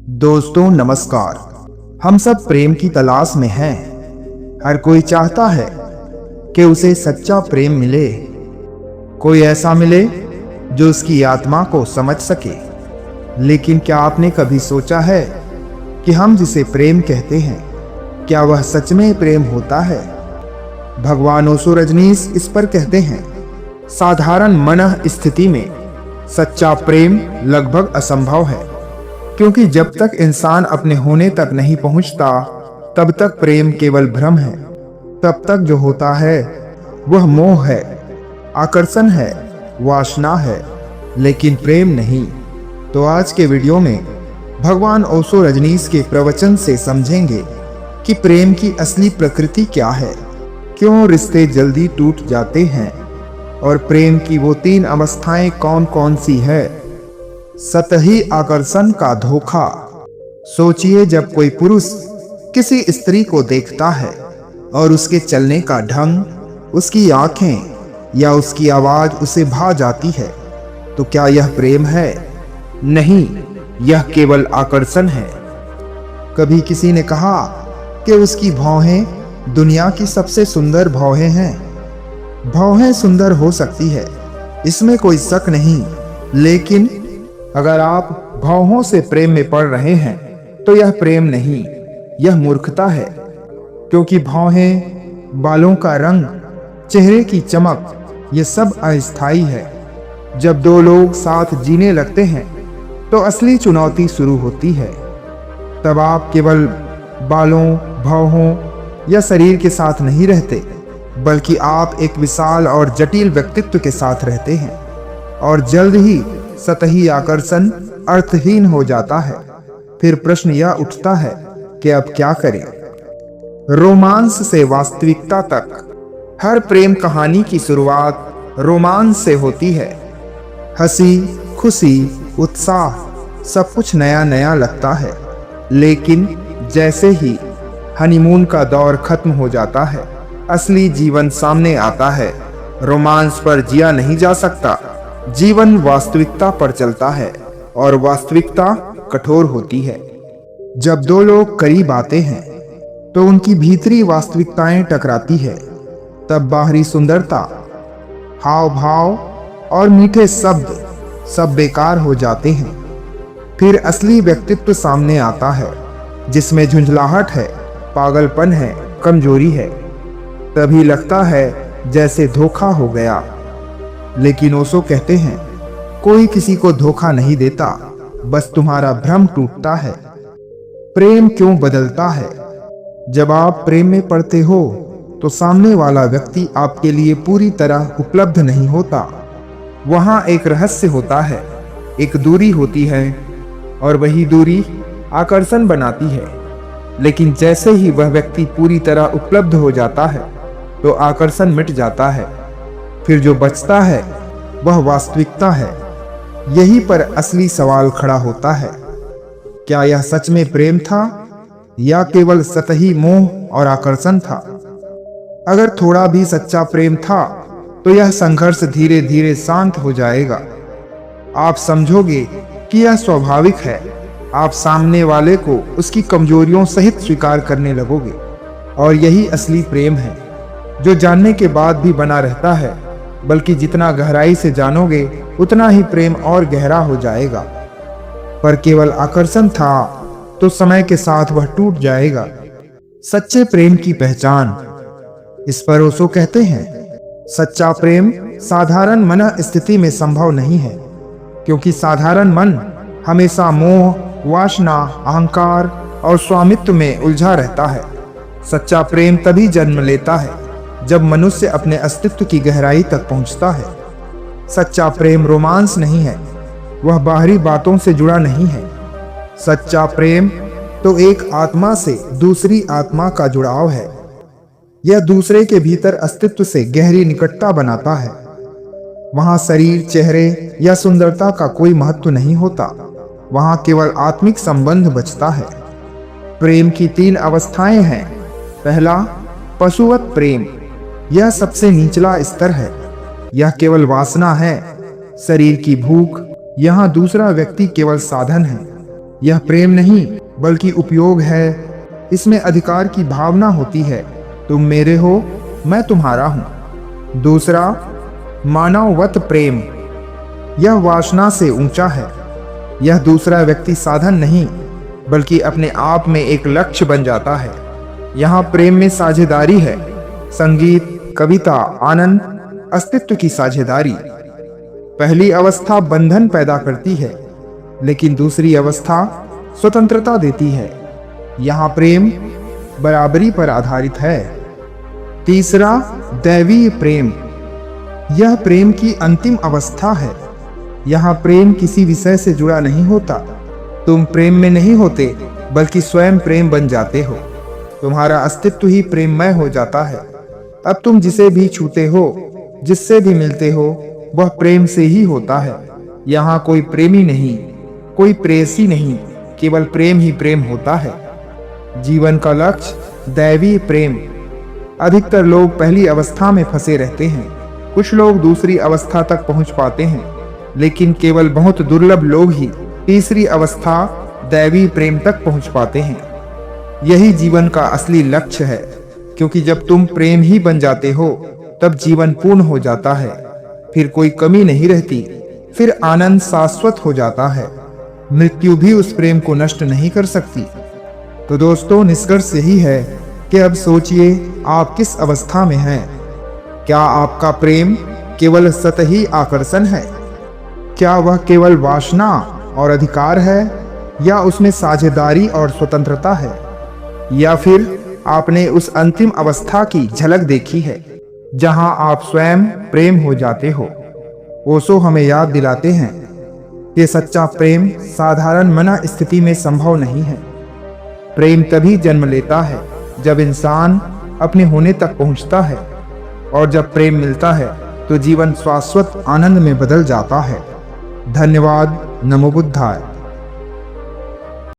दोस्तों नमस्कार। हम सब प्रेम की तलाश में हैं। हर कोई चाहता है कि उसे सच्चा प्रेम मिले, कोई ऐसा मिले जो उसकी आत्मा को समझ सके। लेकिन क्या आपने कभी सोचा है कि हम जिसे प्रेम कहते हैं, क्या वह सच में प्रेम होता है? भगवान ओशो रजनीश इस पर कहते हैं, साधारण मन स्थिति में सच्चा प्रेम लगभग असंभव है, क्योंकि जब तक इंसान अपने होने तक नहीं पहुंचता तब तक प्रेम केवल भ्रम है। तब तक जो होता है वह मोह है, आकर्षण है, वासना है, लेकिन प्रेम नहीं। तो आज के वीडियो में भगवान ओशो रजनीश के प्रवचन से समझेंगे कि प्रेम की असली प्रकृति क्या है, क्यों रिश्ते जल्दी टूट जाते हैं और प्रेम की वो 3 अवस्थाएं कौन कौन सी है। सतही आकर्षण का धोखा। सोचिए, जब कोई पुरुष किसी स्त्री को देखता है और उसके चलने का ढंग, उसकी आंखें या उसकी आवाज उसे भा जाती है, तो क्या यह प्रेम है? नहीं, यह केवल आकर्षण है। कभी किसी ने कहा कि उसकी भौहें दुनिया की सबसे सुंदर भौहें हैं। भौहें सुंदर हो सकती है, इसमें कोई शक नहीं, लेकिन अगर आप भौहों से प्रेम में पड़ रहे हैं तो यह प्रेम नहीं, यह मूर्खता है। क्योंकि भौहें, बालों का रंग, चेहरे की चमक, ये सब अस्थायी है। जब 2 लोग साथ जीने लगते हैं तो असली चुनौती शुरू होती है। तब आप केवल बालों, भौहों या शरीर के साथ नहीं रहते, बल्कि आप एक विशाल और जटिल व्यक्तित्व के साथ रहते हैं। और जल्द ही सतही आकर्षण अर्थहीन हो जाता है। फिर प्रश्न यह उठता है कि अब क्या करें? रोमांस से वास्तविकता तक। हर प्रेम कहानी की शुरुआत रोमांस से होती है। हंसी, खुशी, उत्साह, सब कुछ नया नया लगता है। लेकिन जैसे ही हनीमून का दौर खत्म हो जाता है, असली जीवन सामने आता है। रोमांस पर जिया नहीं जा सकता। जीवन वास्तविकता पर चलता है और वास्तविकता कठोर होती है। जब 2 लोग करीब आते हैं तो उनकी भीतरी वास्तविकताएं टकराती है। तब बाहरी सुंदरता, हाव भाव और मीठे शब्द सब बेकार हो जाते हैं। फिर असली व्यक्तित्व सामने आता है, जिसमें झुंझलाहट है, पागलपन है, कमजोरी है। तभी लगता है जैसे धोखा हो गया। लेकिन ओशो कहते हैं, कोई किसी को धोखा नहीं देता, बस तुम्हारा भ्रम टूटता है। प्रेम क्यों बदलता है? जब आप प्रेम में पड़ते हो तो सामने वाला व्यक्ति आपके लिए पूरी तरह उपलब्ध नहीं होता। वहां एक रहस्य होता है, एक दूरी होती है, और वही दूरी आकर्षण बनाती है। लेकिन जैसे ही वह व्यक्ति पूरी तरह उपलब्ध हो जाता है तो आकर्षण मिट जाता है। फिर जो बचता है वह वास्तविकता है। यहीं पर असली सवाल खड़ा होता है, क्या यह सच में प्रेम था या केवल सतही मोह और आकर्षण था? अगर थोड़ा भी सच्चा प्रेम था तो यह संघर्ष धीरे धीरे शांत हो जाएगा। आप समझोगे कि यह स्वाभाविक है। आप सामने वाले को उसकी कमजोरियों सहित स्वीकार करने लगोगे। और यही असली प्रेम है, जो जानने के बाद भी बना रहता है। बल्कि जितना गहराई से जानोगे उतना ही प्रेम और गहरा हो जाएगा। पर केवल आकर्षण था तो समय के साथ वह टूट जाएगा। सच्चे प्रेम की पहचान। इस पर ओशो कहते हैं, सच्चा प्रेम साधारण मन स्थिति में संभव नहीं है, क्योंकि साधारण मन हमेशा मोह, वासना, अहंकार और स्वामित्व में उलझा रहता है। सच्चा प्रेम तभी जन्म लेता है जब मनुष्य अपने अस्तित्व की गहराई तक पहुंचता है। सच्चा प्रेम रोमांस नहीं है, वह बाहरी बातों से जुड़ा नहीं है। सच्चा प्रेम तो एक आत्मा से दूसरी आत्मा का जुड़ाव है। यह दूसरे के भीतर अस्तित्व से गहरी निकटता बनाता है। वहां शरीर, चेहरे या सुंदरता का कोई महत्व नहीं होता। वहां केवल आत्मिक संबंध बचता है। प्रेम की 3 अवस्थाएं हैं। पहला, पशुवत प्रेम। यह सबसे निचला स्तर है। यह केवल वासना है, शरीर की भूख। यहाँ दूसरा व्यक्ति केवल साधन है। यह प्रेम नहीं बल्कि उपयोग है। इसमें अधिकार की भावना होती है, तुम मेरे हो, मैं तुम्हारा हूं। दूसरा, मानववत प्रेम। यह वासना से ऊंचा है। यह दूसरा व्यक्ति साधन नहीं बल्कि अपने आप में एक लक्ष्य बन जाता है। यहाँ प्रेम में साझेदारी है, संगीत, कविता, आनंद, अस्तित्व की साझेदारी। पहली अवस्था बंधन पैदा करती है, लेकिन दूसरी अवस्था स्वतंत्रता देती है। यहाँ प्रेम बराबरी पर आधारित है। तीसरा, दैवीय प्रेम। यह प्रेम की अंतिम अवस्था है। यहाँ प्रेम किसी विषय से जुड़ा नहीं होता। तुम प्रेम में नहीं होते बल्कि स्वयं प्रेम बन जाते हो। तुम्हारा अस्तित्व ही प्रेममय हो जाता है। अब तुम जिसे भी छूते हो, जिससे भी मिलते हो, वह प्रेम से ही होता है। यहाँ कोई प्रेमी नहीं, कोई प्रेयसी नहीं, केवल प्रेम ही प्रेम होता है। जीवन का लक्ष्य दैवीय प्रेम। अधिकतर लोग पहली अवस्था में फंसे रहते हैं। कुछ लोग दूसरी अवस्था तक पहुंच पाते हैं, लेकिन केवल बहुत दुर्लभ लोग ही तीसरी अवस्था दैवीय प्रेम तक पहुंच पाते हैं। यही जीवन का असली लक्ष्य है, क्योंकि जब तुम प्रेम ही बन जाते हो तब जीवन पूर्ण हो जाता है। फिर कोई कमी नहीं रहती, फिर आनंद शाश्वत हो जाता है। मृत्यु भी उस प्रेम को नष्ट नहीं कर सकती। तो दोस्तों, निष्कर्ष यही है कि अब सोचिए आप किस अवस्था में हैं। क्या आपका प्रेम केवल सतही आकर्षण है? क्या वह केवल वासना और अधिकार है, या उसमें साझेदारी और स्वतंत्रता है? या फिर आपने उस अंतिम अवस्था की झलक देखी है जहां आप स्वयं प्रेम हो जाते हो? ओशो हमें याद दिलाते हैं कि सच्चा प्रेम साधारण मना स्थिति में संभव नहीं है। प्रेम तभी जन्म लेता है जब इंसान अपने होने तक पहुंचता है, और जब प्रेम मिलता है तो जीवन शाश्वत आनंद में बदल जाता है। धन्यवाद। नमो बुद्धाय।